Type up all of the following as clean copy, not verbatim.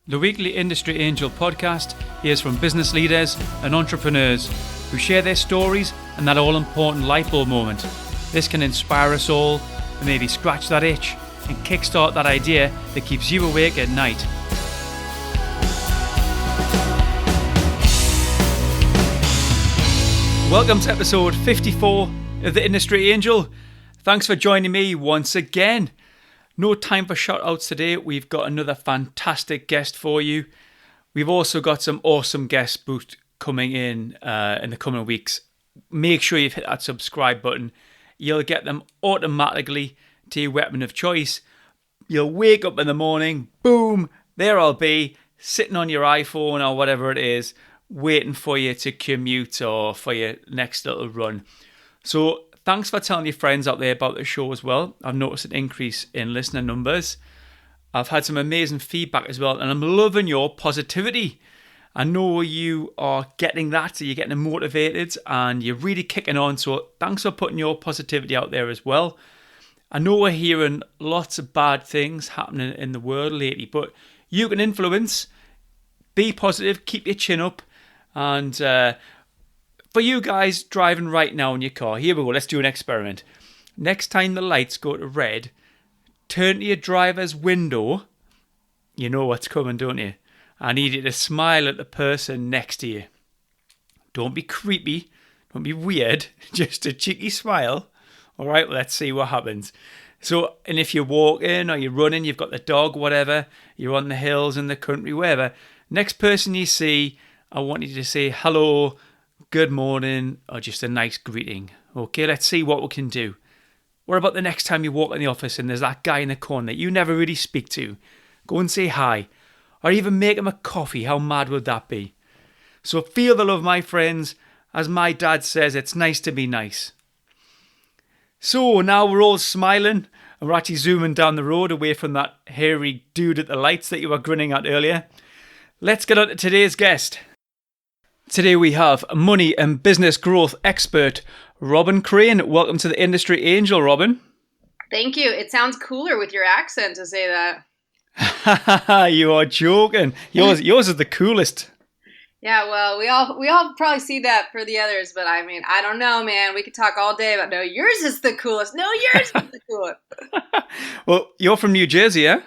The weekly Industry Angel podcast hears from business leaders and entrepreneurs who share their stories and that all-important light bulb moment. This can inspire us all and maybe scratch that itch and kickstart that idea that keeps you awake at night. Welcome to episode 54 of the Industry Angel. Thanks for joining me once again. No time for shout-outs today. We've got another fantastic guest for you. We've also got some awesome guests booked coming in the coming weeks. Make sure you've hit that subscribe button. You'll get them automatically to your weapon of choice. You'll wake up in the morning, boom, there I'll be, sitting on your iPhone or whatever it is, waiting for you to commute or for your next little run. So thanks for telling your friends out there about the show as well. I've noticed an increase in listener numbers. I've had some amazing feedback as well, and I'm loving your positivity. I know you are getting that, so you're getting motivated and you're really kicking on. So thanks for putting your positivity out there as well. I know we're hearing lots of bad things happening in the world lately, but you can influence. Be positive, keep your chin up, and for you guys driving right now in your car, here we go, let's do an experiment. Next time the lights go to red, turn to your driver's window. You know what's coming, don't you? I need you to smile at the person next to you. Don't be creepy, don't be weird, just a cheeky smile. All right, well, let's see what happens. So, and if you're walking or you're running, you've got the dog, whatever, you're on the hills in the country, wherever, next person you see, I want you to say hello, good morning, or just a nice greeting. Okay, let's see what we can do. What about the next time you walk in the office and there's that guy in the corner that you never really speak to? Go and say hi. Or even make him a coffee. How mad would that be? So feel the love, my friends. As my dad says, it's nice to be nice. So now we're all smiling and we're actually zooming down the road away from that hairy dude at the lights that you were grinning at earlier. Let's get on to today's guest. Today we have money and business growth expert, Robyn Crane. Welcome to the Industry Angel, Robyn. Thank you. It sounds cooler with your accent to say that. You are joking. Yours is the coolest. Yeah, well, we all probably see that for the others, but I mean, I don't know, man. We could talk all day about, no, yours is the coolest. No, yours is the coolest. Well, you're from New Jersey, yeah?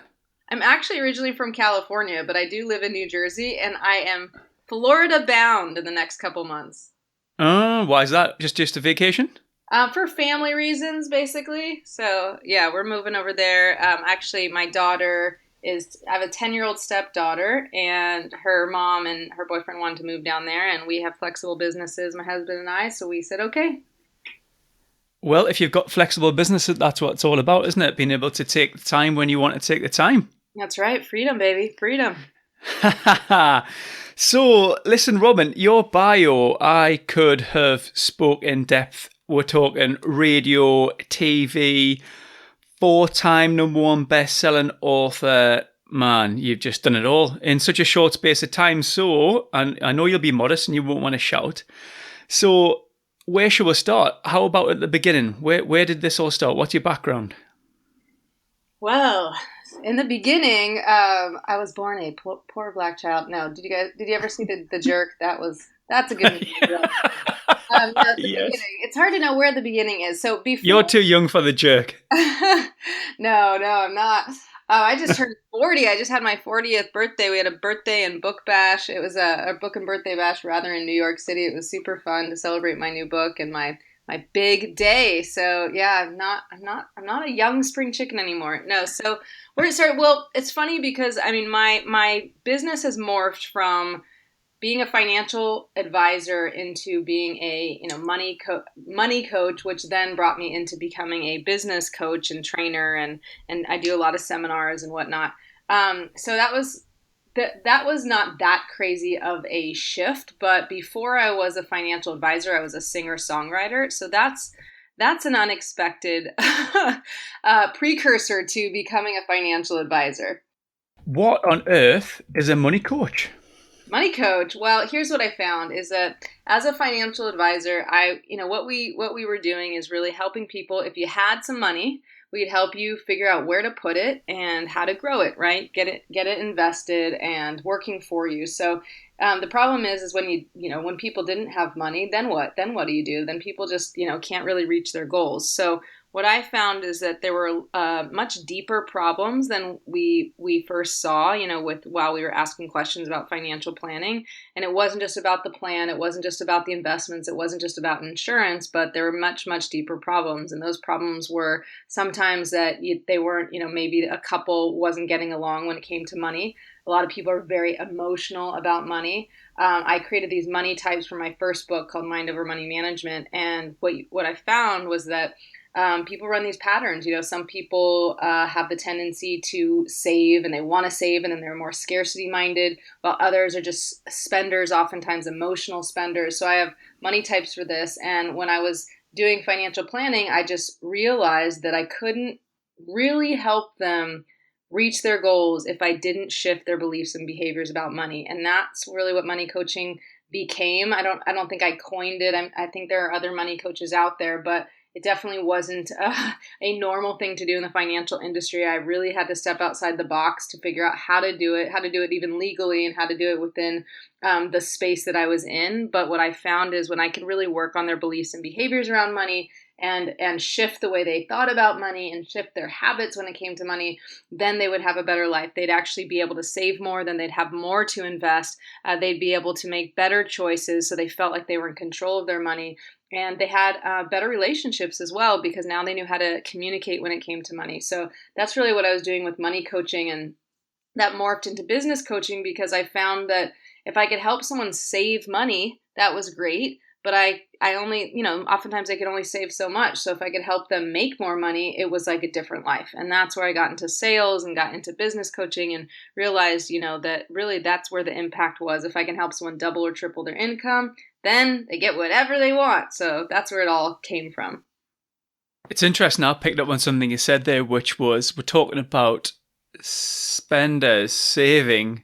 I'm actually originally from California, but I do live in New Jersey, and I am Florida bound in the next couple months. Why is that? Just a vacation? For family reasons, basically. So, yeah, we're moving over there. Actually, my daughter I have a 10-year-old stepdaughter, and her mom and her boyfriend wanted to move down there, and we have flexible businesses, my husband and I, so we said, okay. Well, if you've got flexible businesses, that's what it's all about, isn't it? Being able to take the time when you want to take the time. That's right. Freedom, baby. Freedom. So, listen, Robyn, your bio, I could have spoke in depth. We're talking radio, TV, 4-time #1 best-selling author. Man, you've just done it all in such a short space of time. So, and I know you'll be modest and you won't want to shout. So, where should we start? How about at the beginning? Where did this all start? What's your background? Well, in the beginning, I was born a poor black child. No, did you ever see the Jerk? That's a good movie. Yes. Beginning. It's hard to know where the beginning is. So before you're too young for the Jerk. No, I'm not. I just turned 40. I just had my 40th birthday. We had a birthday and book bash. It was a book and birthday bash rather in New York City. It was super fun to celebrate my new book and my big day. So yeah, I'm not a young spring chicken anymore. No. So where to start? Well, it's funny because I mean my business has morphed from being a financial advisor into being a money coach, which then brought me into becoming a business coach and trainer, and I do a lot of seminars and whatnot. So that was not that crazy of a shift. But before I was a financial advisor, I was a singer-songwriter. So that's an unexpected precursor to becoming a financial advisor. What on earth is a money coach? Money coach. Well, here's what I found is that as a financial advisor, what we were doing is really helping people. If you had some money, we'd help you figure out where to put it and how to grow it, right? Get it invested and working for you. So the problem is when when people didn't have money, then what? Then what do you do? Then people just, can't really reach their goals. So what I found is that there were much deeper problems than we first saw, while we were asking questions about financial planning. And it wasn't just about the plan. It wasn't just about the investments. It wasn't just about insurance, but there were much, much deeper problems. And those problems were sometimes that they weren't, maybe a couple wasn't getting along when it came to money. A lot of people are very emotional about money. I created these money types for my first book called Mind Over Money Management. And what I found was that people run these patterns. Some people have the tendency to save and they want to save and then they're more scarcity minded, while others are just spenders, oftentimes emotional spenders. So I have money types for this. And when I was doing financial planning, I just realized that I couldn't really help them reach their goals if I didn't shift their beliefs and behaviors about money. And that's really what money coaching became. I don't think I coined it. I think there are other money coaches out there, but it definitely wasn't a normal thing to do in the financial industry. I really had to step outside the box to figure out how to do it even legally, and how to do it within the space that I was in. But what I found is when I could really work on their beliefs and behaviors around money, and shift the way they thought about money and shift their habits when it came to money, then they would have a better life. They'd actually be able to save more, then they'd have more to invest. They'd be able to make better choices, so they felt like they were in control of their money. And they had better relationships as well, because now they knew how to communicate when it came to money. So that's really what I was doing with money coaching, and that morphed into business coaching because I found that if I could help someone save money, that was great. But I only, oftentimes I could only save so much. So if I could help them make more money, it was like a different life. And that's where I got into sales and got into business coaching and realized, that really that's where the impact was. If I can help someone double or triple their income, then they get whatever they want. So that's where it all came from. It's interesting. I picked up on something you said there, which was we're talking about spenders saving,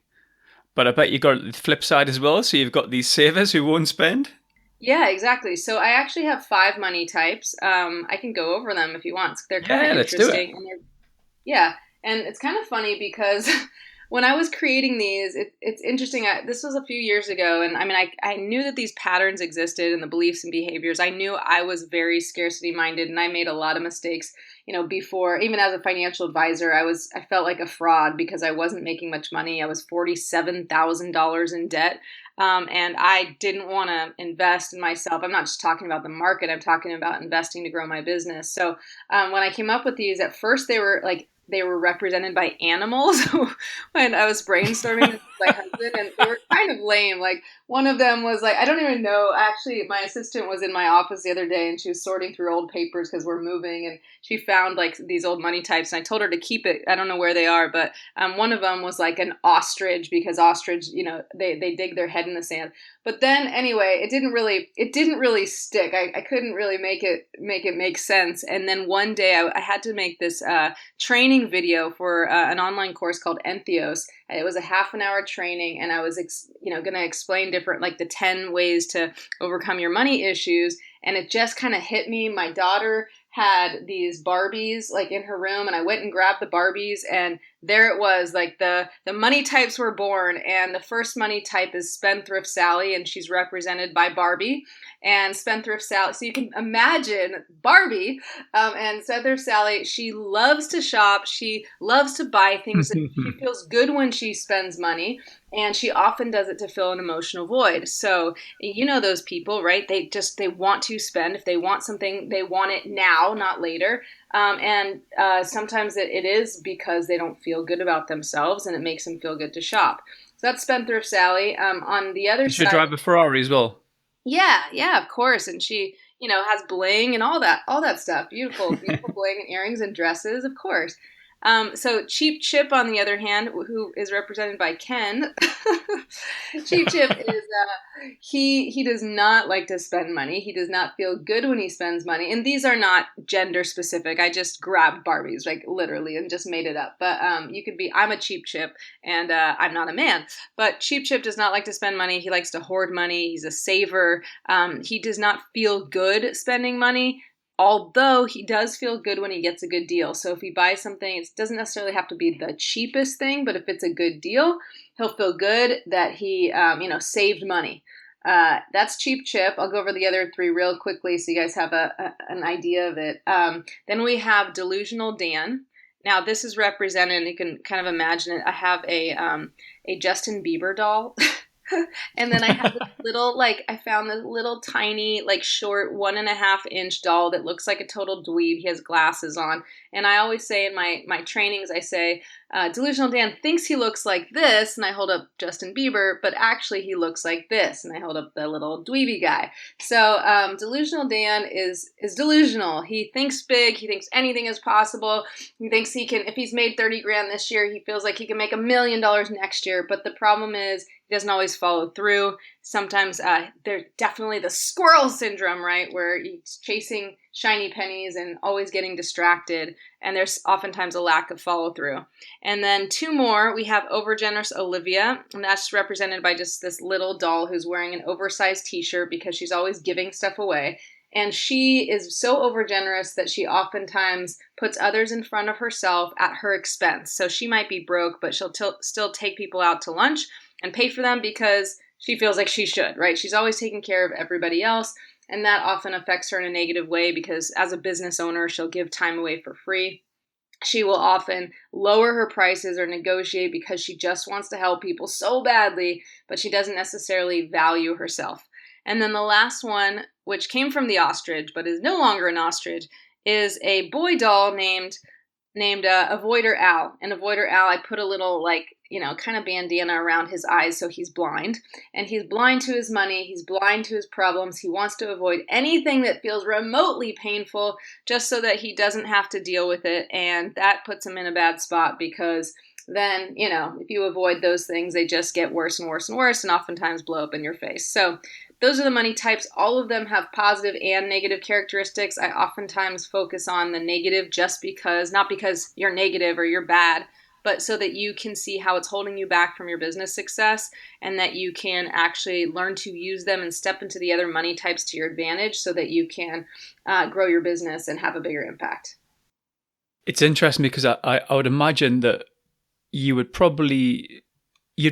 but I bet you got the flip side as well. So you've got these savers who won't spend. Yeah, exactly. So I actually have 5 money types. I can go over them if you want. They're kind of interesting. And it's kind of funny because when I was creating these, it's interesting. This was a few years ago, and I knew that these patterns existed in the beliefs and behaviors. I knew I was very scarcity minded, and I made a lot of mistakes. Before, even as a financial advisor, I felt like a fraud because I wasn't making much money. I was $47,000 in debt. And I didn't want to invest in myself. I'm not just talking about the market. I'm talking about investing to grow my business. So when I came up with these, at first they were represented by animals when I was brainstorming with my husband, and they were kind of lame. Like one of them was like, I don't even know. Actually, my assistant was in my office the other day and she was sorting through old papers because we're moving, and she found like these old money types, and I told her to keep it. I don't know where they are, but one of them was like an ostrich, because ostrich, they dig their head in the sand. But then anyway, it didn't really stick. I couldn't really make it make sense. And then one day I had to make this training video for an online course called Entheos. It was a half an hour training, and I was going to explain different, like the 10 ways to overcome your money issues. And it just kind of hit me. My daughter had these Barbies like in her room, and I went and grabbed the Barbies, and there it was, like the money types were born. And the first money type is Spendthrift Sally, and she's represented by Barbie. And Spendthrift Sally, so you can imagine Barbie and Spendthrift Sally, she loves to shop, she loves to buy things, and she feels good when she spends money, and she often does it to fill an emotional void. So those people, right? They want to spend. If they want something, they want it now, not later. And sometimes it is because they don't feel good about themselves, and it makes them feel good to shop. So that's Spendthrift Sally. On the other side, she drive a Ferrari as well. Yeah, of course. And she, has bling and all that stuff. Beautiful bling and earrings and dresses, of course. So Cheap Chip, on the other hand, who is represented by Ken, Cheap Chip is, he does not like to spend money. He does not feel good when he spends money. And these are not gender specific. I just grabbed Barbies, like literally, and just made it up. But you could be, I'm a Cheap Chip, and I'm not a man. But Cheap Chip does not like to spend money. He likes to hoard money. He's a saver. He does not feel good spending money. Although he does feel good when he gets a good deal. So if he buys something, it doesn't necessarily have to be the cheapest thing, but if it's a good deal, he'll feel good that he, saved money. That's Cheap Chip. I'll go over the other three real quickly so you guys have an idea of it. Then we have Delusional Dan. Now this is represented, you can kind of imagine it. I have a Justin Bieber doll. And then I have this little, I found this little tiny, short 1.5-inch doll that looks like a total dweeb. He has glasses on. And I always say in my trainings, I say, Delusional Dan thinks he looks like this. And I hold up Justin Bieber, but actually he looks like this. And I hold up the little dweeby guy. So Delusional Dan is delusional. He thinks big. He thinks anything is possible. He thinks he can, if he's made 30 grand this year, he feels like he can make $1 million next year. But the problem is, he doesn't always follow through. Sometimes there's definitely the squirrel syndrome, right? Where he's chasing shiny pennies and always getting distracted. And there's oftentimes a lack of follow through. And then two more, we have Overgenerous Olivia. And that's represented by just this little doll who's wearing an oversized t-shirt because she's always giving stuff away. And she is so overgenerous that she oftentimes puts others in front of herself at her expense. So she might be broke, but she'll still take people out to lunch and pay for them because she feels like she should, right? She's always taking care of everybody else. And that often affects her in a negative way because as a business owner, she'll give time away for free. She will often lower her prices or negotiate because she just wants to help people so badly, but she doesn't necessarily value herself. And then the last one, which came from the ostrich, but is no longer an ostrich, is a boy doll named Avoider Al. And Avoider Al, I put a little kind of bandana around his eyes so he's blind. And he's blind to his money. He's blind to his problems. He wants to avoid anything that feels remotely painful just so that he doesn't have to deal with it. And that puts him in a bad spot because then, if you avoid those things, they just get worse and worse and worse and oftentimes blow up in your face. So those are the money types. All of them have positive and negative characteristics. I oftentimes focus on the negative just because, not because you're negative or you're bad, but so that you can see how it's holding you back from your business success and that you can actually learn to use them and step into the other money types to your advantage so that you can grow your business and have a bigger impact. It's interesting because I would imagine that you'd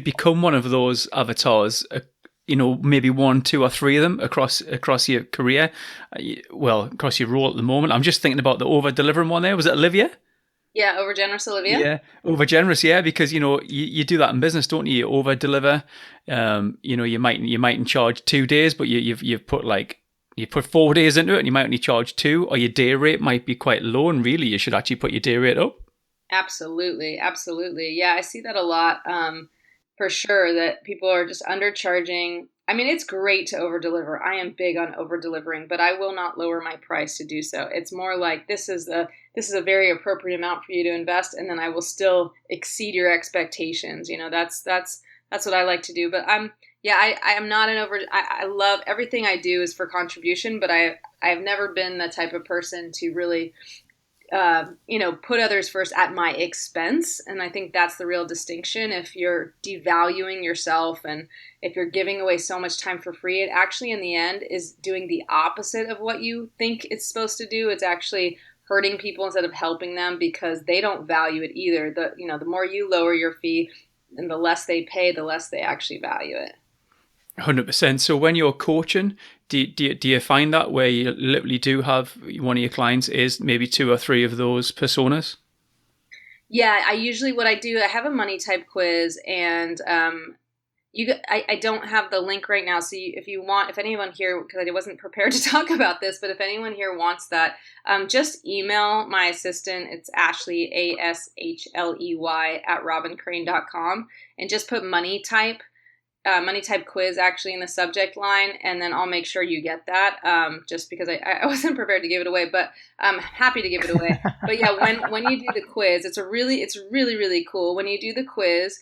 become one of those avatars, maybe 1, 2, or 3 of them across your career, across your role at the moment. I'm just thinking about the over-delivering one there. Was it Olivia? Yeah, Overgenerous Olivia. Yeah, overgenerous. Yeah, because you do that in business, don't you? You over-deliver. You might charge 2 days, but you've put 4 days into it, and you might only charge 2, or your day rate might be quite low, and really you should actually put your day rate up. Absolutely. Yeah, I see that a lot. For sure, that people are just undercharging. I mean, it's great to over-deliver. I am big on over-delivering, but I will not lower my price to do so. It's more like this is a very appropriate amount for you to invest, and then I will still exceed your expectations. That's what I like to do. But I am not an over. I love everything I do is for contribution, but I've never been the type of person to really put others first at my expense. And I think that's the real distinction. If you're devaluing yourself and if you're giving away so much time for free, it actually in the end is doing the opposite of what you think it's supposed to do. It's actually hurting people instead of helping them because they don't value it either. The more you lower your fee and the less they pay, the less they actually value it. 100%. So when you're coaching, do you find that where you literally do have one of your clients is maybe 2 or 3 of those personas? Yeah, what I do, I have a money type quiz, and I don't have the link right now. So if anyone here, because I wasn't prepared to talk about this, but if anyone here wants that, just email my assistant. It's Ashley, ASHLEY @RobynCrane.com, and just put money type quiz actually in the subject line, and then I'll make sure you get that, just because I wasn't prepared to give it away, but I'm happy to give it away. But yeah, when you do the quiz, it's really, really cool. When you do the quiz,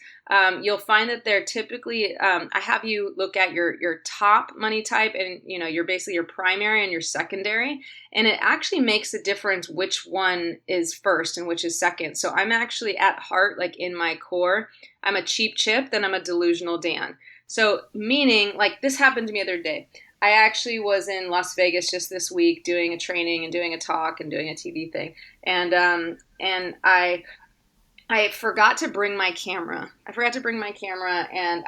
you'll find that they're typically, I have you look at your top money type and, you're basically your primary and your secondary. And it actually makes a difference which one is first and which is second. So I'm actually at heart, like in my core, I'm a Cheap Chip, then I'm a Delusional Dan. So meaning, like this happened to me the other day. I actually was in Las Vegas just this week doing a training and doing a talk and doing a TV thing, and I forgot to bring my camera. I forgot to bring my camera, and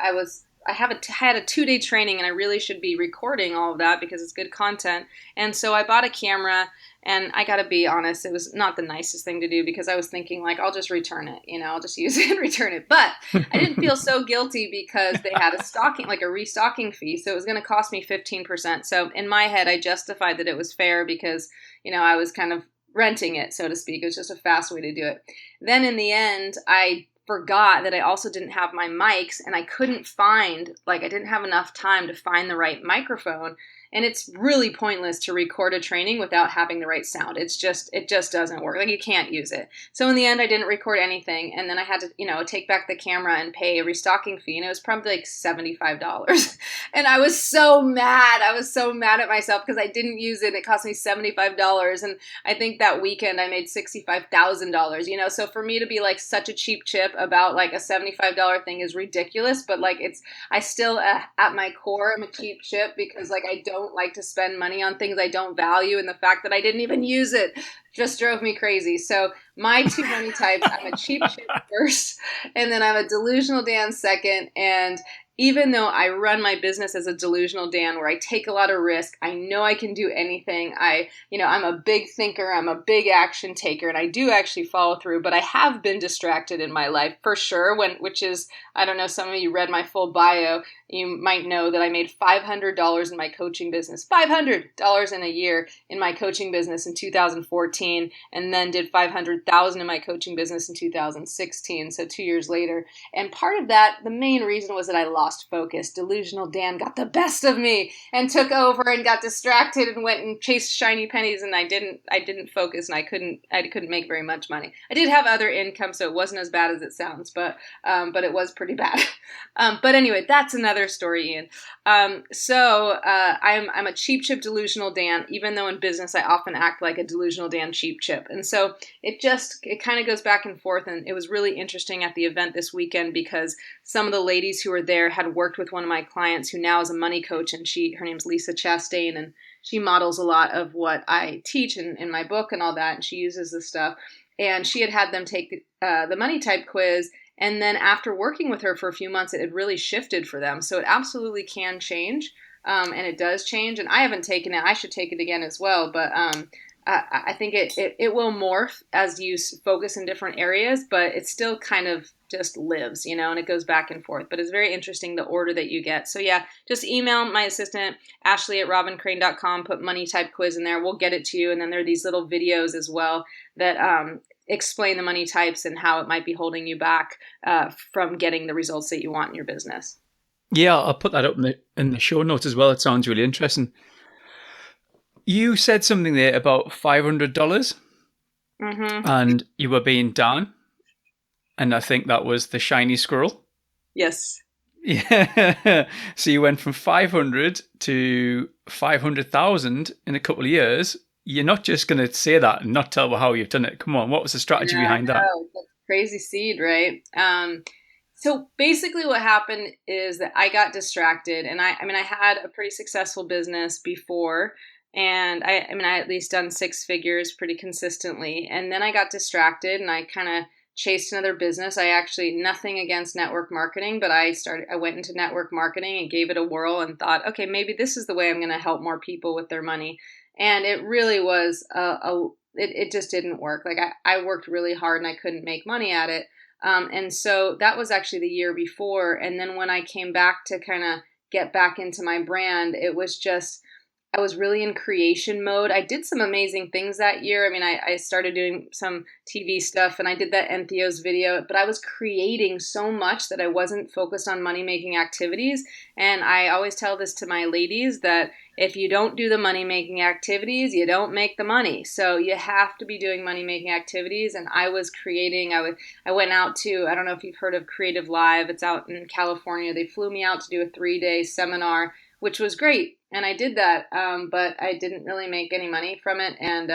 had a 2 day training, and I really should be recording all of that because it's good content. And so I bought a camera, and I got to be honest, it was not the nicest thing to do because I was thinking like, I'll just return it, I'll just use it and return it. But I didn't feel so guilty because they had a restocking fee, so it was going to cost me 15%. So in my head, I justified that it was fair because I was kind of renting it, so to speak. It was just a fast way to do it. Then in the end, I forgot that I also didn't have my mics, and I didn't have enough time to find the right microphone. And it's really pointless to record a training without having the right sound. It just doesn't work. Like, you can't use it. So in the end, I didn't record anything. And then I had to, take back the camera and pay a restocking fee. And it was probably like $75. And I was so mad. I was so mad at myself because I didn't use it. It cost me $75. And I think that weekend I made $65,000, So for me to be like such a cheap chip about like a $75 thing is ridiculous. But like, I still, at my core, I'm a cheap chip because like I don't like to spend money on things I don't value, and the fact that I didn't even use it just drove me crazy. So my two money types, I'm a cheap chip first, and then I'm a delusional Dan second. And even though I run my business as a delusional Dan where I take a lot of risk, I know I can do anything. I'm a big thinker, I'm a big action taker, and I do actually follow through, but I have been distracted in my life for sure, which is, I don't know, some of you read my full bio, you might know that I made $500 in my coaching business, $500 in a year in my coaching business in 2014, and then did $500,000 in my coaching business in 2016, so 2 years later. And part of that, the main reason was that I lost focus. Delusional Dan got the best of me and took over and got distracted and went and chased shiny pennies, and I didn't focus, and I couldn't make very much money. I did have other income, so it wasn't as bad as it sounds, but it was pretty bad. But anyway, that's another story, Ian. So I'm a cheap chip delusional Dan, even though in business I often act like a delusional Dan cheap chip. And so it kind of goes back and forth. And it was really interesting at the event this weekend because some of the ladies who were there had worked with one of my clients who now is a money coach, and her name's Lisa Chastain, and she models a lot of what I teach in my book and all that, and she uses this stuff. And she had them take the money type quiz. And then after working with her for a few months, it had really shifted for them. So it absolutely can change, and it does change. And I haven't taken it. I should take it again as well. But I think it will morph as you focus in different areas, but it still kind of just lives, and it goes back and forth. But it's very interesting the order that you get. So yeah, just email my assistant, Ashley at robyncrane.com, put money type quiz in there. We'll get it to you. And then there are these little videos as well that explain the money types and how it might be holding you back from getting the results that you want in your business. Yeah, I'll put that up in the show notes as well. It sounds really interesting. You said something there about $500, and you were being Dan, and I think that was the shiny squirrel. Yes. Yeah. So you went from 500 to 500,000 in a couple of years. You're not just going to say that and not tell how you've done it. Come on, what was the strategy behind that? That's crazy seed, right? So basically what happened is that I got distracted, and I had a pretty successful business before, and I at least done six figures pretty consistently. And then I got distracted and I kind of chased another business. I actually, nothing against network marketing, but I went into network marketing and gave it a whirl and thought, okay, maybe this is the way I'm going to help more people with their money. And it really was, it just didn't work. Like I worked really hard and I couldn't make money at it. And so that was actually the year before. And then when I came back to kind of get back into my brand, it was just, I was really in creation mode. I did some amazing things that year. I started doing some TV stuff and I did that Entheos video, but I was creating so much that I wasn't focused on money-making activities. And I always tell this to my ladies that if you don't do the money-making activities, you don't make the money. So you have to be doing money-making activities. And I was creating, I went out to, I don't know if you've heard of Creative Live. It's out in California. They flew me out to do a 3-day seminar, which was great. And I did that, but I didn't really make any money from it. And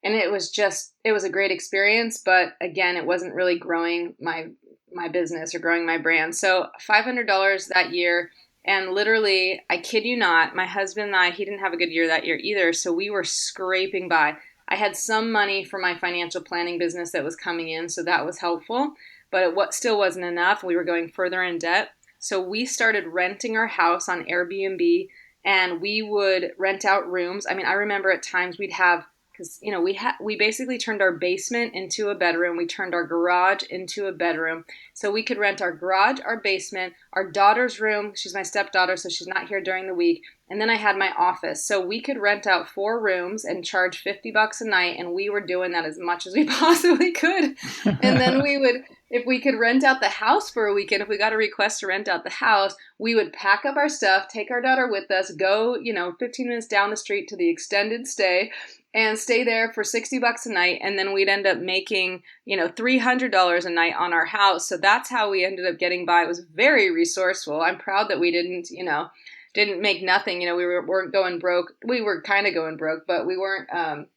it was a great experience. But again, it wasn't really growing my business or growing my brand. So $500 that year. And literally, I kid you not, my husband and I, he didn't have a good year that year either. So we were scraping by. I had some money for my financial planning business that was coming in, so that was helpful. But it still wasn't enough. We were going further in debt. So we started renting our house on Airbnb, and we would rent out rooms. I mean, I remember at times we'd have, because we basically turned our basement into a bedroom. We turned our garage into a bedroom, so we could rent our garage, our basement, our daughter's room. She's my stepdaughter, so she's not here during the week. And then I had my office, so we could rent out 4 rooms and charge $50 a night, and we were doing that as much as we possibly could. And then we would, if we could rent out the house for a weekend, if we got a request to rent out the house, we would pack up our stuff, take our daughter with us, go 15 minutes down the street to the extended stay, and stay there for $60 a night, and then we'd end up making, $300 a night on our house. So that's how we ended up getting by. It was very resourceful. I'm proud that we didn't make nothing. We weren't going broke. We were kind of going broke, but we weren't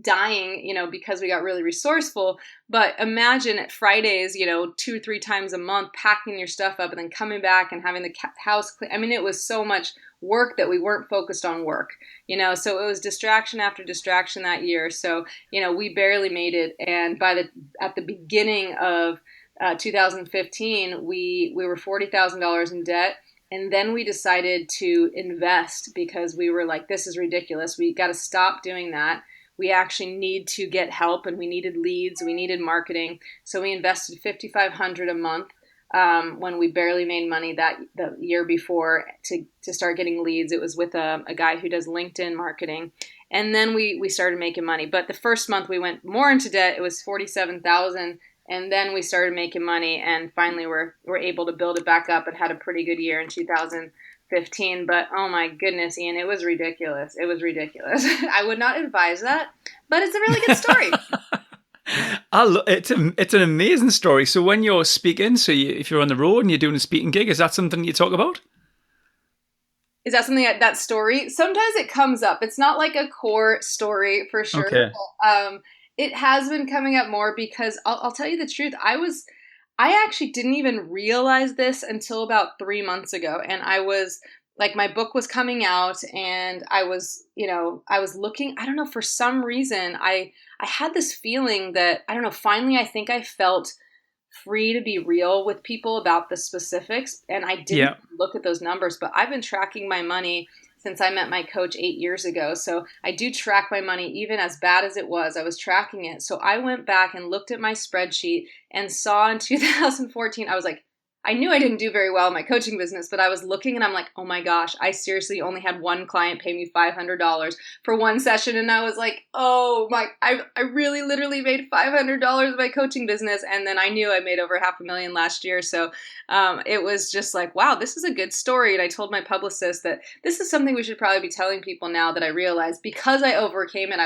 dying, because we got really resourceful. But imagine at Fridays, 2 or 3 times a month, packing your stuff up and then coming back and having the house clean. I mean, it was so much work that we weren't focused on work, so it was distraction after distraction that year. So, we barely made it. And at the beginning of 2015, we were $40,000 in debt. And then we decided to invest because we were like, this is ridiculous. We got to stop doing that. We actually need to get help, and we needed leads. We needed marketing. So we invested $5,500 a month when we barely made money the year before to start getting leads. It was with a guy who does LinkedIn marketing. And then we started making money. But the first month we went more into debt. It was $47,000. And then we started making money, and finally we're able to build it back up and had a pretty good year in 2015. But oh my goodness, Ian, it was ridiculous. It was ridiculous. I would not advise that, but it's a really good story. It's an amazing story. So when you're speaking, if you're on the road and you're doing a speaking gig, is that something you talk about? Is that something that story? Sometimes it comes up. It's not like a core story for sure. Okay. It has been coming up more because I'll tell you the truth. I actually didn't even realize this until about 3 months ago. And I was like, my book was coming out, and I was looking, I don't know, for some reason, I had this feeling that, I don't know, finally, I think I felt free to be real with people about the specifics. And I didn't look at those numbers, but I've been tracking my money since I met my coach 8 years ago. So I do track my money, even as bad as it was, I was tracking it. So I went back and looked at my spreadsheet and saw in 2014, I was like, I knew I didn't do very well in my coaching business, but I was looking and I'm like, oh my gosh, I seriously only had one client pay me $500 for one session. And I was like, oh my, I really literally made $500 in my coaching business. And then I knew I made over $500,000 last year. So it was just like, wow, this is a good story. And I told my publicist that this is something we should probably be telling people now that I realized, because I overcame it.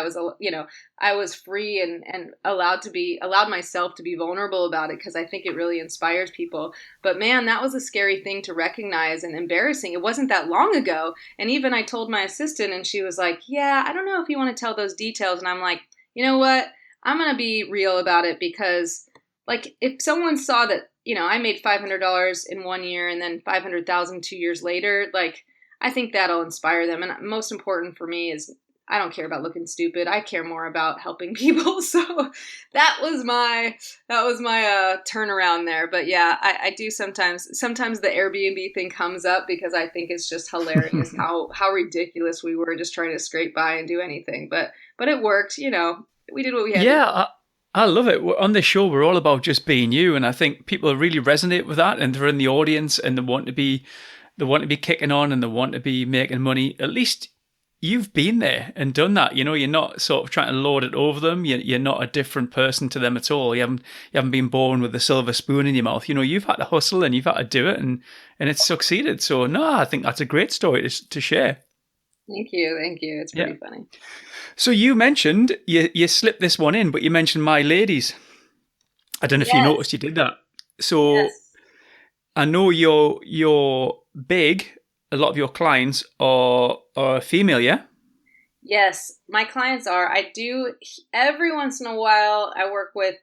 I was free and allowed myself to be vulnerable about it, because I think it really inspires people. But man, that was a scary thing to recognize and embarrassing. It wasn't that long ago. And even I told my assistant, and she was like, yeah, I don't know if you want to tell those details. And I'm like, you know what? I'm going to be real about it, because like if someone saw that, I made $500 in 1 year and then $500,000 2 years later, like I think that'll inspire them. And most important for me is I don't care about looking stupid. I care more about helping people. So that was my turnaround there. But yeah, I do sometimes the Airbnb thing comes up because I think it's just hilarious how ridiculous we were just trying to scrape by and do anything. But it worked. We did what we had to do. Yeah, I love it. On this show, we're all about just being you, and I think people really resonate with that, and they're in the audience, and they want to be kicking on, and they want to be making money. At least you've been there and done that. You're not sort of trying to lord it over them. You're not a different person to them at all. You haven't been born with a silver spoon in your mouth. You've had to hustle and you've had to do it, and it's succeeded. So no, I think that's a great story to share. Thank you. It's pretty funny. So you mentioned, you slipped this one in, but you mentioned My Ladies. I don't know if you noticed you did that. So I know you're big. A lot of your clients are female, yeah? Yes, my clients are. I do every once in a while. I work with,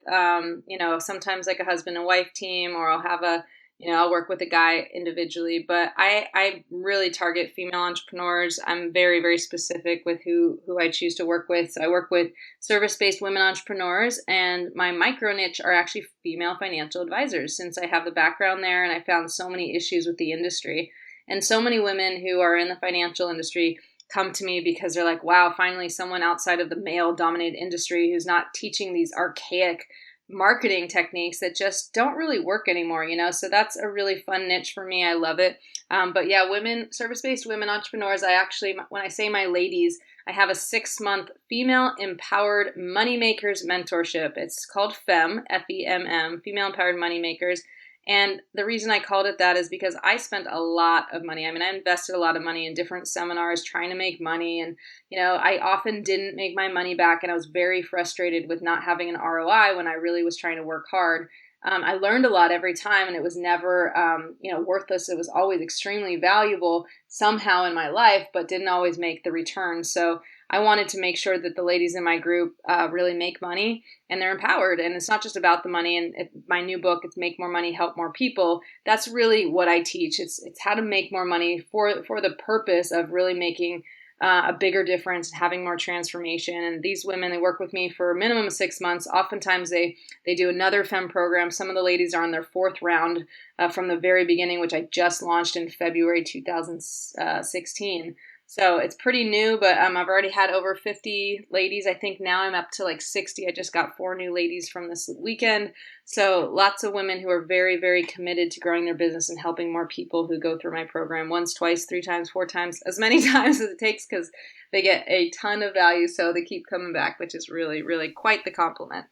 sometimes like a husband and wife team, or I'll have a I'll work with a guy individually, but I really target female entrepreneurs. I'm very, very specific with who I choose to work with. So I work with service-based women entrepreneurs, and my micro niche are actually female financial advisors, since I have the background there and I found so many issues with the industry. And so many women who are in the financial industry come to me because they're like, wow, finally someone outside of the male-dominated industry who's not teaching these archaic marketing techniques that just don't really work anymore, So that's a really fun niche for me. I love it. But yeah, service-based women entrepreneurs, when I say my ladies, I have a 6-month female empowered moneymakers mentorship. It's called FEMM, FEMM, female empowered moneymakers. And the reason I called it that is because I spent a lot of money. I mean, I invested a lot of money in different seminars trying to make money. And, I often didn't make my money back. And I was very frustrated with not having an ROI when I really was trying to work hard. I learned a lot every time, and it was never, worthless. It was always extremely valuable somehow in my life, but didn't always make the return. So I wanted to make sure that the ladies in my group really make money and they're empowered. And it's not just about the money. And my new book, it's Make More Money, Help More People. That's really what I teach. It's how to make more money for the purpose of really making a bigger difference, having more transformation. And these women, they work with me for a minimum of 6 months. Oftentimes they do another FEMM program. Some of the ladies are on their 4th round from the very beginning, which I just launched in February 2016. So it's pretty new, but I've already had over 50 ladies. I think now I'm up to like 60. I just got 4 new ladies from this weekend. So lots of women who are very, very committed to growing their business and helping more people who go through my program once, twice, 3 times, 4 times, as many times as it takes, because they get a ton of value. So they keep coming back, which is really, really quite the compliment.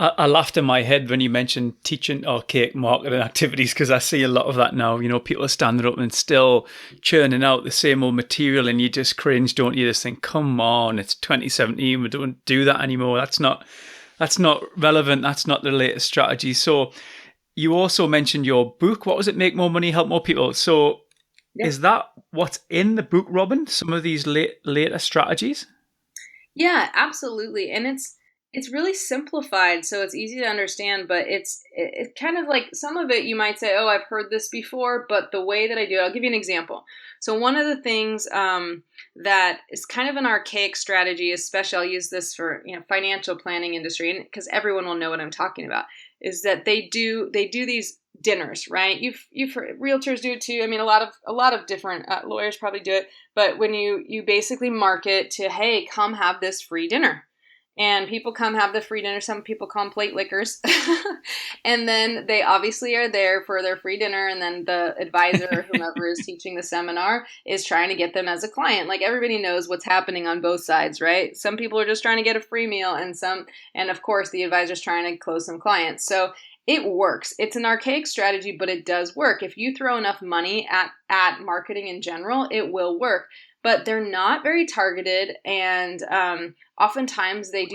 I laughed in my head when you mentioned teaching archaic marketing activities, because I see a lot of that now. People are standing up and still churning out the same old material, and you just cringe, don't you? Just think, come on, it's 2017. We don't do that anymore. That's not relevant. That's not the latest strategy. So you also mentioned your book. What was it? Make More Money, Help More People. So Is that what's in the book, Robyn? Some of these later strategies? Yeah, absolutely. And it's really simplified, so it's easy to understand, but it's kind of like some of it you might say, oh, I've heard this before, but the way that I do it, I'll give you an example. So one of the things that is kind of an archaic strategy, especially I'll use this for financial planning industry, and because everyone will know what I'm talking about, is that they do these dinners, right? You've heard, realtors do it too. I mean, a lot of different lawyers probably do it, but when you basically market to, hey, come have this free dinner. And people come have the free dinner. Some people call them plate lickers. And then they obviously are there for their free dinner. And then the advisor or whomever is teaching the seminar is trying to get them as a client. Like, everybody knows what's happening on both sides, right? Some people are just trying to get a free meal, and of course the advisor's trying to close some clients. So it works. It's an archaic strategy, but it does work. If you throw enough money at marketing in general, it will work. But they're not very targeted, and oftentimes they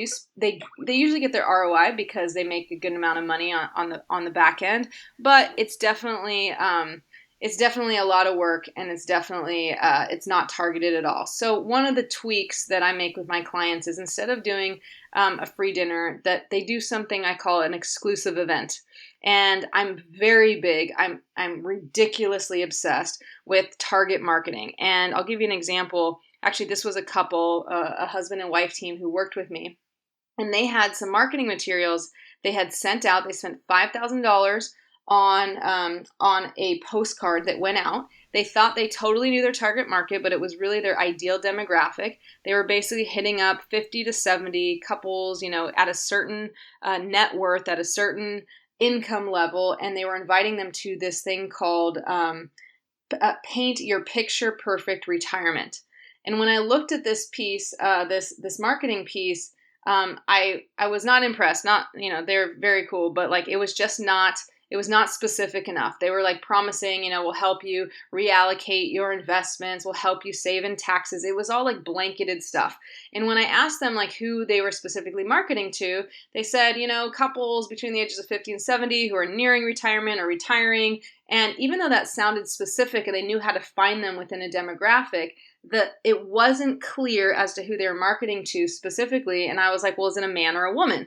usually get their ROI because they make a good amount of money on the back end. But it's definitely a lot of work, and it's definitely it's not targeted at all. So one of the tweaks that I make with my clients is, instead of doing a free dinner, that they do something I call an exclusive event. And I'm very big. I'm ridiculously obsessed with target marketing. And I'll give you an example. Actually, this was a couple, a husband and wife team who worked with me, and they had some marketing materials they had sent out. They spent $5,000 on a postcard that went out. They thought they totally knew their target market, but it was really their ideal demographic. They were basically hitting up 50 to 70 couples, at a certain net worth, at a certain income level, and they were inviting them to this thing called Paint Your Picture Perfect Retirement. And when I looked at this piece, this marketing piece, I was not impressed. Not, they're very cool, but like, it was not specific enough. They were like promising, we'll help you reallocate your investments, we'll help you save in taxes. It was all like blanketed stuff. And when I asked them like who they were specifically marketing to, they said, couples between the ages of 50 and 70 who are nearing retirement or retiring. And even though that sounded specific and they knew how to find them within a demographic, it wasn't clear as to who they were marketing to specifically. And I was like, well, is it a man or a woman?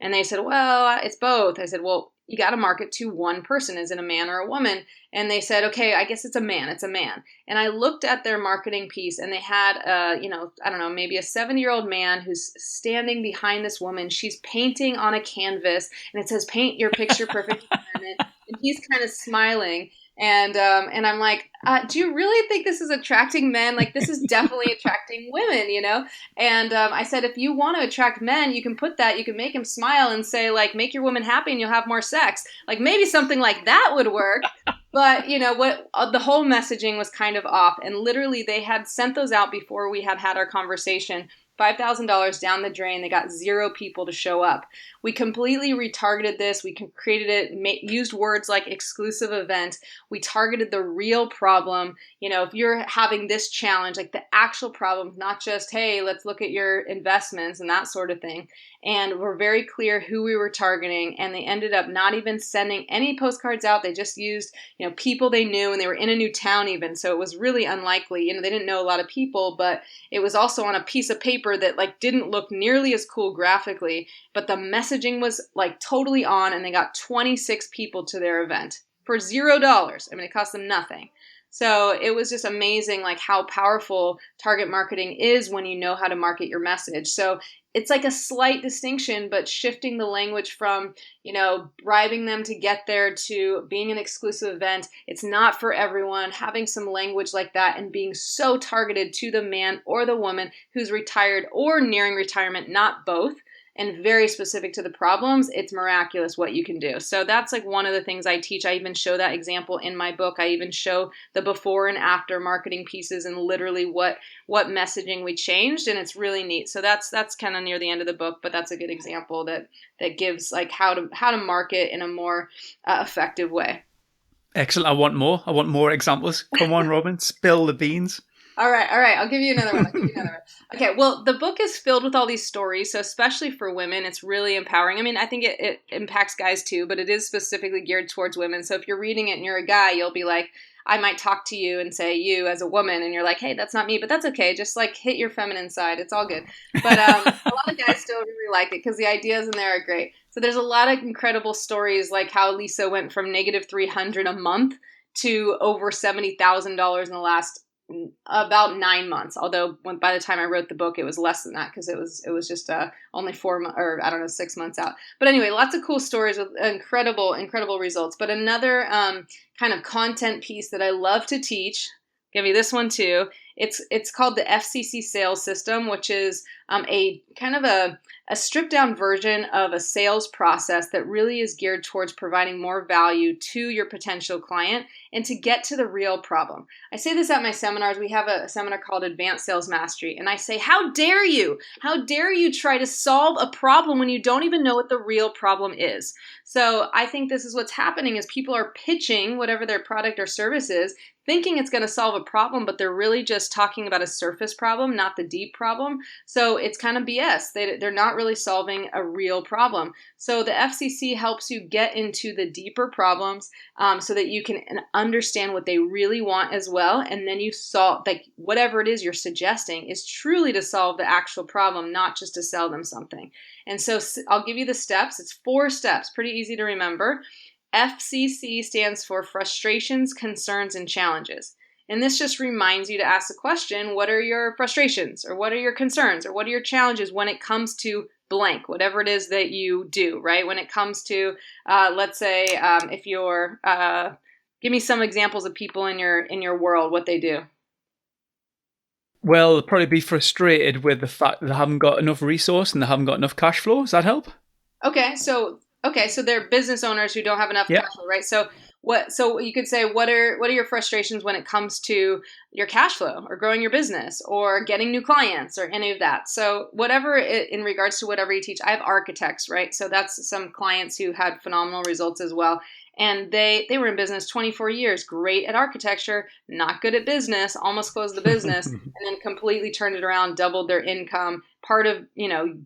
And they said, well, it's both. I said, well, you got to market to one person. Is it a man or a woman? And they said, okay, I guess it's a man. It's a man. And I looked at their marketing piece, and they had, I don't know, maybe a 70-year-old man who's standing behind this woman. She's painting on a canvas, and it says, "Paint your picture perfect environment." And he's kind of smiling. And I'm like, do you really think this is attracting men? Like, this is definitely attracting women, you know? And I said, if you want to attract men, you can put that, you can make him smile and say, like, make your woman happy and you'll have more sex. Like, maybe something like that would work. But, you know, what the whole messaging was kind of off. And literally, they had sent those out before we had our conversation. $5,000 down the drain. They got 0 people to show up. We completely retargeted this. We created it, used words like exclusive event. We targeted the real problem. You know, if you're having this challenge, like the actual problem, not just, hey, let's look at your investments and that sort of thing. And we're very clear who we were targeting. And they ended up not even sending any postcards out. They just used, you know, people they knew, and they were in a new town even. So it was really unlikely. You know, they didn't know a lot of people, but it was also on a piece of paper that like didn't look nearly as cool graphically, but the messaging was like totally on, and they got 26 people to their event for $0. I mean, it cost them nothing. So it was just amazing, like how powerful target marketing is when you know how to market your message. So it's like a slight distinction, but shifting the language from, you know, bribing them to get there to being an exclusive event. It's not for everyone. Having some language like that and being so targeted to the man or the woman who's retired or nearing retirement, not both, and very specific to the problems, it's miraculous what you can do. So that's like one of the things I teach. I even show that example in my book. I even show the before and after marketing pieces and literally what messaging we changed, and it's really neat. So that's kind of near the end of the book, but that's a good example that gives like how to market in a more effective way. Excellent. I want more examples. Come on, Robyn, spill the beans. All right. I'll give you another one. Okay, well, the book is filled with all these stories, so especially for women, it's really empowering. I mean, I think it impacts guys too, but it is specifically geared towards women. So if you're reading it and you're a guy, you'll be like, I might talk to you and say you as a woman, and you're like, hey, that's not me, but that's okay. Just like hit your feminine side. It's all good. But a lot of guys still really like it because the ideas in there are great. So there's a lot of incredible stories, like how Lisa went from -300 a month to over $70,000 in the last about 9 months. Although by the time I wrote the book, it was less than that because it was just only 4 months, or I don't know, 6 months out. But anyway, lots of cool stories with incredible results. But another kind of content piece that I love to teach, give you this one too. It's called the FCC sales system, which is a kind of a stripped down version of a sales process that really is geared towards providing more value to your potential client and to get to the real problem. I say this at my seminars. We have a seminar called Advanced Sales Mastery, and I say, how dare you? How dare you try to solve a problem when you don't even know what the real problem is? So I think this is what's happening is people are pitching whatever their product or service is, thinking it's going to solve a problem, but they're really just talking about a surface problem, not the deep problem. So it's kind of BS. They're not really solving a real problem. So the FCC helps you get into the deeper problems so that you can understand what they really want as well. And then you solve, like whatever it is you're suggesting is truly to solve the actual problem, not just to sell them something. And so I'll give you the steps. It's 4 steps, pretty easy to remember. FCC stands for frustrations, concerns, and challenges. And this just reminds you to ask the question, what are your frustrations, or what are your concerns, or what are your challenges when it comes to blank, whatever it is that you do, right? When it comes to, let's say, if you're, give me some examples of people in your world, what they do. Well, they'll probably be frustrated with the fact that they haven't got enough resource and they haven't got enough cash flow. Does that help? Okay, so they're business owners who don't have enough cash flow, right? So you could say, what are your frustrations when it comes to your cash flow or growing your business or getting new clients or any of that? So whatever in regards to whatever you teach, I have architects, right? So that's some clients who had phenomenal results as well. And they were in business 24 years, great at architecture, not good at business, almost closed the business, and then completely turned it around, doubled their income. Part of,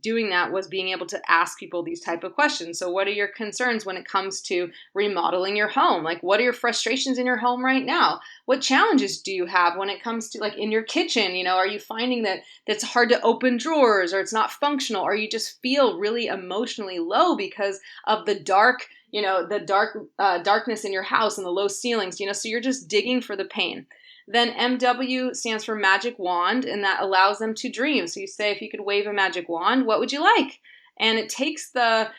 doing that was being able to ask people these type of questions. So what are your concerns when it comes to remodeling your home? Like, what are your frustrations in your home right now? What challenges do you have when it comes to, like, in your kitchen? Are you finding that it's hard to open drawers, or it's not functional, or you just feel really emotionally low because of the dark the darkness in your house and the low ceilings, so you're just digging for the pain. Then MW stands for magic wand, and that allows them to dream. So you say, if you could wave a magic wand, what would you like? And it takes the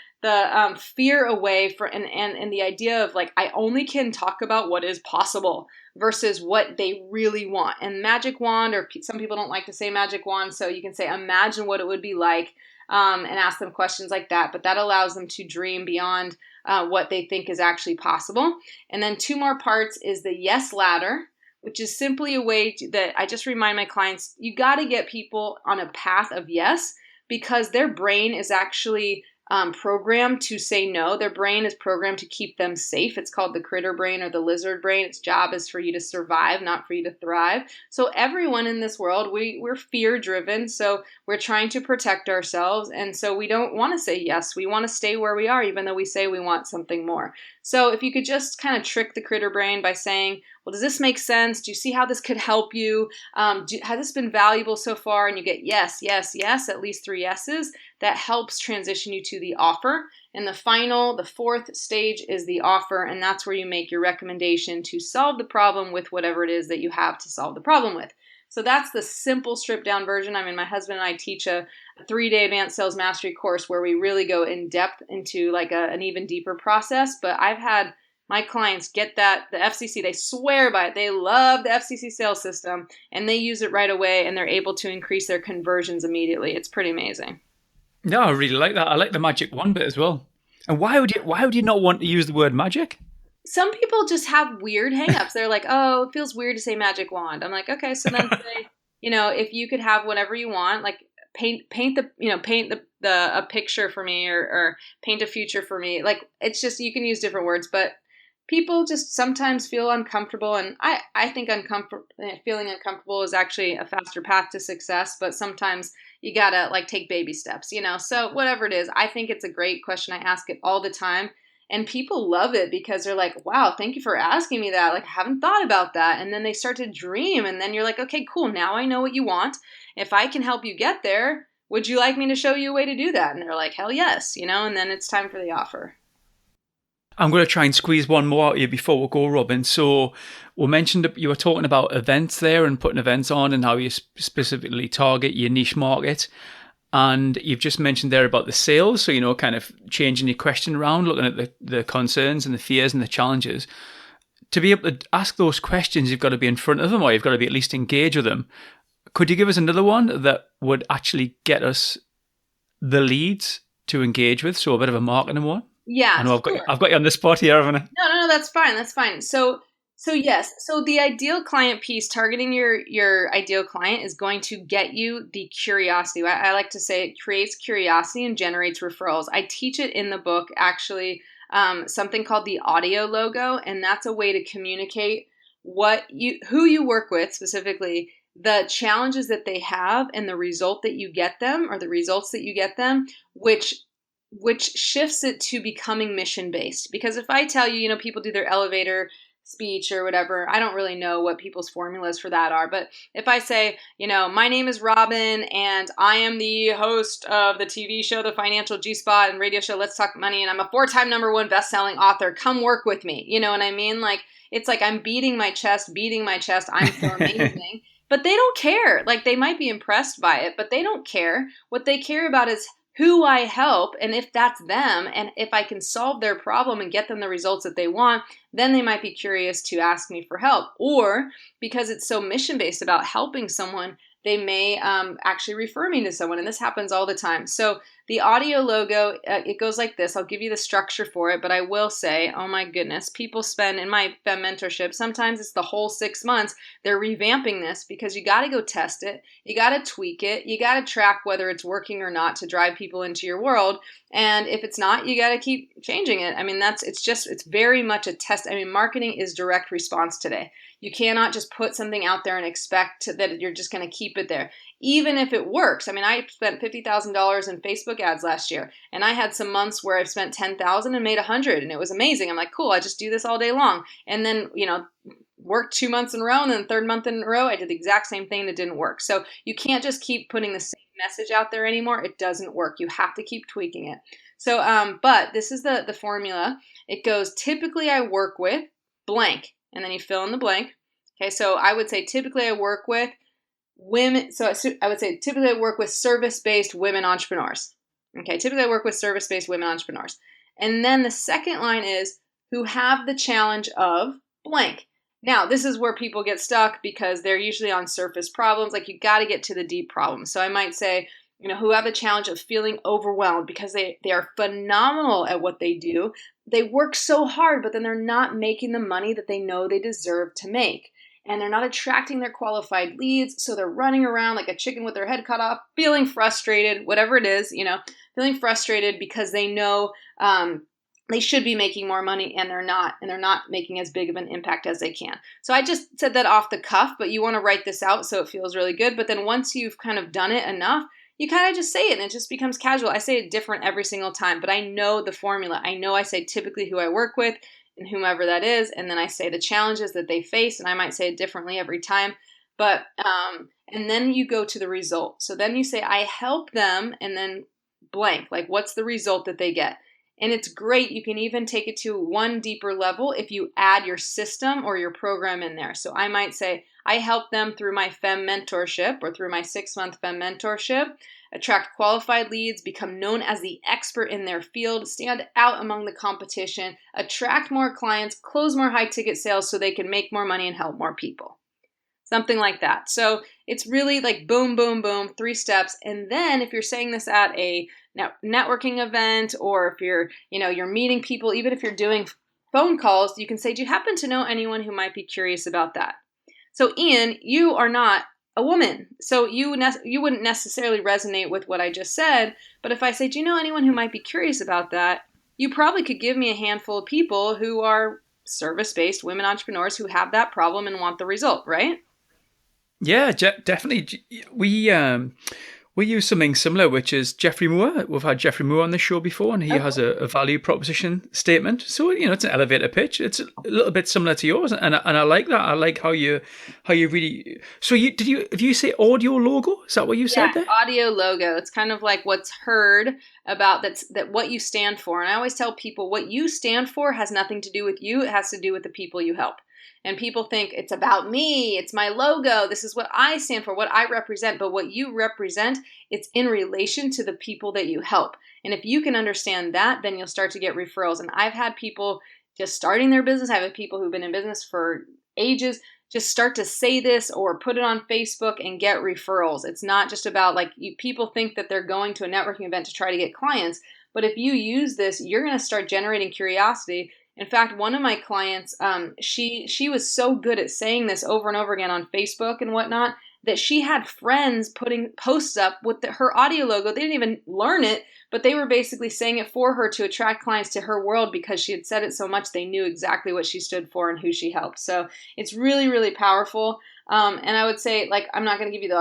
fear away and the idea of like, I only can talk about what is possible versus what they really want. And magic wand, or some people don't like to say magic wand, so you can say, imagine what it would be like, and ask them questions like that. But that allows them to dream beyond what they think is actually possible. And then 2 more parts is the yes ladder, which is simply a way that I just remind my clients, you got to get people on a path of yes, because their brain is actually programmed to say no. Their brain is programmed to keep them safe. It's called the critter brain or the lizard brain. Its job is for you to survive, not for you to thrive. So everyone in this world, we're fear driven. So we're trying to protect ourselves. And so we don't want to say yes. We want to stay where we are, even though we say we want something more. So if you could just kind of trick the critter brain by saying, well, does this make sense? Do you see how this could help you? Has this been valuable so far? And you get yes, yes, yes, at least 3 yeses. That helps transition you to the offer. And the 4th stage is the offer. And that's where you make your recommendation to solve the problem with whatever it is that you have to solve the problem with. So that's the simple stripped down version. I mean, my husband and I teach a 3-day advanced sales mastery course where we really go in depth into like an even deeper process. But I've had my clients get that, the FCC, they swear by it. They love the FCC sales system and they use it right away and they're able to increase their conversions immediately. It's pretty amazing. No, I really like that. I like the magic wand bit as well. And why would you not want to use the word magic? Some people just have weird hangups. They're like, oh, it feels weird to say magic wand. I'm like, okay, so then say, if you could have whatever you want, like paint a picture for me or paint a future for me. Like, it's just, you can use different words, but people just sometimes feel uncomfortable. And I think feeling uncomfortable is actually a faster path to success, but sometimes you gotta like take baby steps, so whatever it is, I think it's a great question. I ask it all the time. And people love it because they're like, wow, thank you for asking me that. Like, I haven't thought about that. And then they start to dream. And then you're like, okay, cool. Now I know what you want. If I can help you get there, would you like me to show you a way to do that? And they're like, hell yes. And then it's time for the offer. I'm going to try and squeeze one more out of you before we go, Robyn. So we mentioned you were talking about events there and putting events on and how you specifically target your niche market. And you've just mentioned there about the sales. So, kind of changing your question around, looking at the concerns and the fears and the challenges. To be able to ask those questions, you've got to be in front of them or you've got to be at least engaged with them. Could you give us another one that would actually get us the leads to engage with? So a bit of a marketing one? Yeah. I know I've got you on the spot here, haven't I? No, that's fine. That's fine. So yes, so the ideal client piece, targeting your ideal client is going to get you the curiosity. I like to say it creates curiosity and generates referrals. I teach it in the book, actually, something called the audio logo, and that's a way to communicate who you work with specifically, the challenges that they have, and the result that you get them, or the results that you get them, which shifts it to becoming mission-based. Because if I tell you, people do their elevator speech or whatever, I don't really know what people's formulas for that are. But if I say, my name is Robyn and I am the host of the TV show, The Financial G-Spot, and radio show, Let's Talk Money, and I'm a 4-time #1 best-selling author, come work with me. You know what I mean? Like, it's like I'm beating my chest, I'm so amazing. But they don't care. Like, they might be impressed by it, but they don't care. What they care about is who I help, and if that's them, and if I can solve their problem and get them the results that they want, then they might be curious to ask me for help. Or because it's so mission-based about helping someone, they may actually refer me to someone, and this happens all the time. So the audio logo, it goes like this. I'll give you the structure for it, but I will say, oh my goodness, people spend, in my FEMM mentorship, sometimes it's the whole 6 months, they're revamping this because you got to go test it, you got to tweak it, you got to track whether it's working or not to drive people into your world, and if it's not, you got to keep changing it. I mean, it's very much a test. I mean, marketing is direct response today. You cannot just put something out there and expect that you're just going to keep it there. Even if it works. I mean, I spent $50,000 in Facebook ads last year, and I had some months where I spent $10,000 and made $100, and it was amazing. I'm like, cool, I just do this all day long. And then, worked 2 months in a row, and then the third month in a row, I did the exact same thing that didn't work. So you can't just keep putting the same message out there anymore. It doesn't work. You have to keep tweaking it. So, but this is the formula. It goes, typically I work with blank, and then you fill in the blank. Okay, so I would say typically I work with women. So I would say typically I work with service-based women entrepreneurs. Okay, typically I work with service-based women entrepreneurs. And then the second line is who have the challenge of blank. Now, this is where people get stuck because they're usually on surface problems. Like you got to get to the deep problems. So I might say, who have the challenge of feeling overwhelmed because they are phenomenal at what they do. They work so hard, but then they're not making the money that they know they deserve to make. And they're not attracting their qualified leads. So they're running around like a chicken with their head cut off, feeling frustrated, whatever it is, feeling frustrated because they know they should be making more money and they're not making as big of an impact as they can. So I just said that off the cuff, but you want to write this out so it feels really good. But then once you've kind of done it enough, you kind of just say it and it just becomes casual. I say it different every single time, but I know the formula. I know I say typically who I work with and whomever that is, and then I say the challenges that they face, and I might say it differently every time. But and then you go to the result. So then you say I help them, and then blank, like what's the result that they get. And it's great. You can even take it to one deeper level if you add your system or your program in there. So I might say, I help them through my FEMM Mentorship or through my 6-month FEMM Mentorship, attract qualified leads, become known as the expert in their field, stand out among the competition, attract more clients, close more high-ticket sales so they can make more money and help more people. Something like that. So it's really like boom, boom, boom, 3 steps. And then if you're saying this at a networking event, or if you're meeting people, even if you're doing phone calls, you can say, do you happen to know anyone who might be curious about that? So Ian, you are not a woman, so you wouldn't necessarily resonate with what I just said. But if I say, do you know anyone who might be curious about that? You probably could give me a handful of people who are service-based women entrepreneurs who have that problem and want the result, right? Yeah, definitely. We use something similar, which is Jeffrey Moore. We've had Jeffrey Moore on the show before, and he has a value proposition statement. So it's an elevator pitch. It's a little bit similar to yours, and I like that. I like how you really. So if you say audio logo? Is that what you said there? Audio logo. It's kind of like what's heard about that what you stand for. And I always tell people what you stand for has nothing to do with you. It has to do with the people you help. And people think it's about me, it's my logo, this is what I stand for, what I represent. But what you represent, it's in relation to the people that you help. And if you can understand that, then you'll start to get referrals. And I've had people just starting their business, I've had people who've been in business for ages, just start to say this or put it on Facebook and get referrals. It's not just about people think that they're going to a networking event to try to get clients. But if you use this, you're going to start generating curiosity. In fact, one of my clients, she was so good at saying this over and over again on Facebook and whatnot that she had friends putting posts up with her audio logo. They didn't even learn it, but they were basically saying it for her to attract clients to her world because she had said it so much they knew exactly what she stood for and who she helped. So it's really, really powerful. And I would say, I'm not going to give you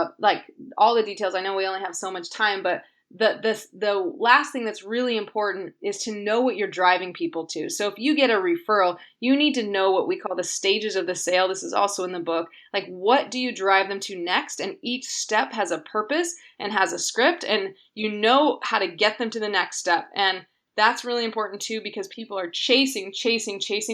all the details. I know we only have so much time, but the last thing that's really important is to know what you're driving people to. So if you get a referral, you need to know what we call the stages of the sale. This is also in the book. What do you drive them to next? And each step has a purpose and has a script, and you know how to get them to the next step. And that's really important too, because people are chasing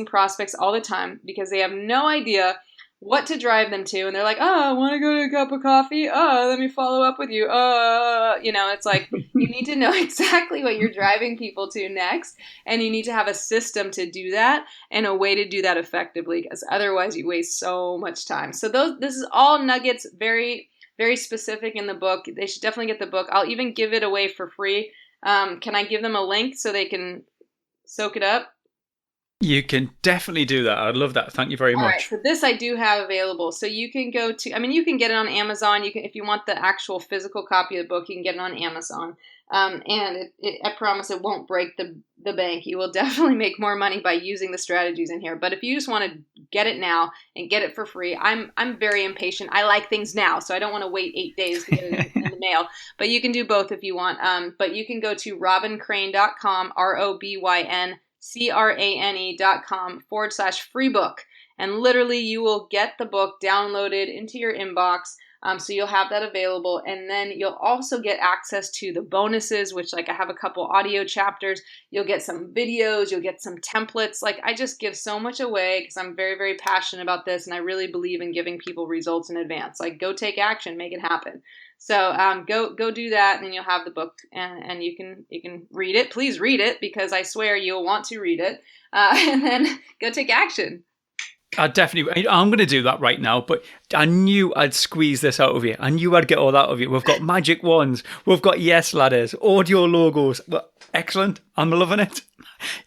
prospects all the time because they have no idea what to drive them to. And they're like, oh, I want to go to a cup of coffee. Oh, let me follow up with you. It's like you need to know exactly what you're driving people to next. And you need to have a system to do that and a way to do that effectively, because otherwise you waste so much time. So this is all nuggets, very, very specific in the book. They should definitely get the book. I'll even give it away for free. Can I give them a link so they can soak it up? You can definitely do that. I'd love that. Thank you very much. All right, so this I do have available. So you can go to, you can get it on Amazon. You can, if you want the actual physical copy of the book, you can get it on Amazon. And I promise it won't break the bank. You will definitely make more money by using the strategies in here. But if you just want to get it now and get it for free, I'm very impatient. I like things now, so I don't want to wait 8 days to get it in the mail. But you can do both if you want. But you can go to robyncrane.com, ROBYNCRANE.com /free book. And literally you will get the book downloaded into your inbox So you'll have that available. And then you'll also get access to the bonuses, which like I have a couple audio chapters. You'll get some videos, you'll get some templates. Like I just give so much away because I'm very, very passionate about this. And I really believe in giving people results in advance. Like go take action, make it happen. So go do that, and then you'll have the book, and you can read it. Please read it, because I swear you'll want to read it. And then go take action. I'm going to do that right now, but I knew I'd squeeze this out of you. I knew I'd get all that out of you. We've got magic wands. We've got yes ladders, audio logos. Well, excellent. I'm loving it.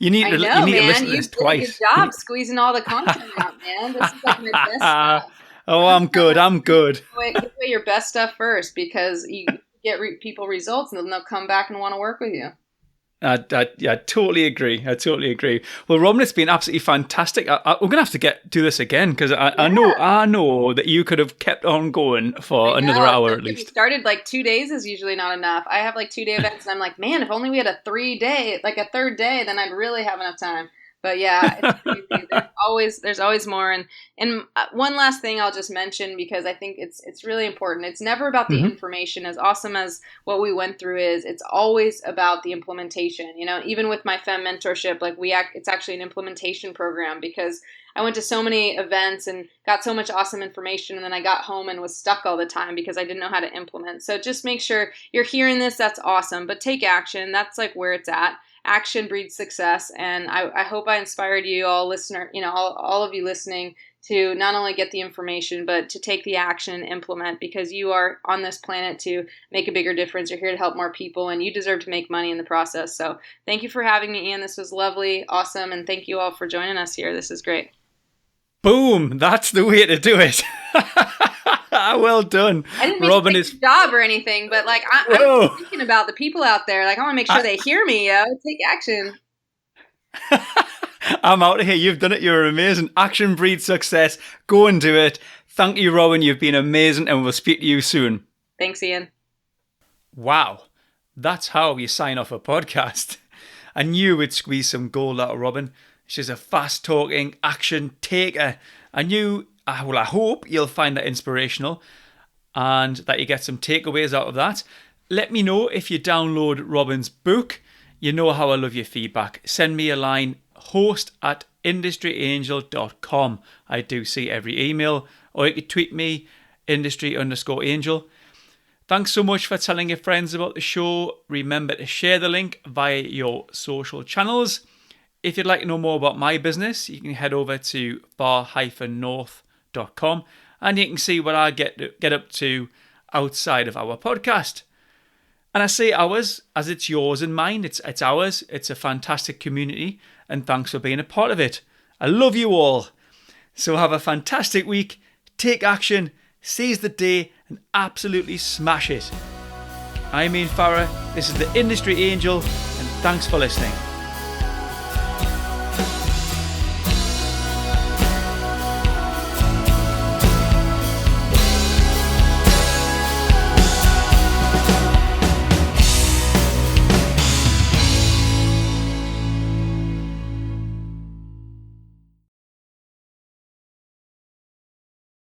You need to listen to this twice. Good job squeezing all the content out, man. This is like my best stuff. Oh, I'm good. Give away your best stuff first, because you get people results, and then they'll come back and want to work with you. I totally agree. Well, Robyn, it's been absolutely fantastic. We're going to have to do this again, because I know that you could have kept on going for another hour at least. We started like 2 days is usually not enough. I have like 2-day events, and I'm like, man, if only we had a 3-day, like a third day, then I'd really have enough time. But yeah, it's crazy. There's always more. And one last thing I'll just mention, because I think it's really important. It's never about the information. As awesome as what we went through is, it's always about the implementation. You know, even with my FEMM mentorship, like it's actually an implementation program, because I went to so many events and got so much awesome information, and then I got home and was stuck all the time because I didn't know how to implement. So just make sure you're hearing this. That's awesome, but take action. That's like where it's at. Action breeds success, and I hope I inspired you all, all of you listening, to not only get the information, but to take the action and implement, because you are on this planet to make a bigger difference. You're here to help more people, and you deserve to make money in the process. So thank you for having me, Ian. This was lovely, awesome, and thank you all for joining us here. This is great. Boom! That's the way to do it. Well done. I didn't mean Robyn to take your job or anything, but like I'm thinking about the people out there. Like I want to make sure they hear me. Take action. I'm out of here. You've done it. You're amazing. Action breeds success. Go and do it. Thank you, Robyn. You've been amazing, and we'll speak to you soon. Thanks, Ian. Wow, that's how you sign off a podcast. I knew we'd squeeze some gold out of Robyn. She's a fast-talking action taker. I hope you'll find that inspirational and that you get some takeaways out of that. Let me know if you download Robyn's book. You know how I love your feedback. Send me a line, host@industryangel.com. I do see every email, or you can tweet me, industry_angel. Thanks so much for telling your friends about the show. Remember to share the link via your social channels. If you'd like to know more about my business, you can head over to far-north.com, and you can see what I get up to outside of our podcast. And I say ours as it's yours and mine. It's ours. It's a fantastic community, and thanks for being a part of it. I love you all. So have a fantastic week. Take action, seize the day, and absolutely smash it. I'm Ian Farrer. This is the Industry Angel, and thanks for listening.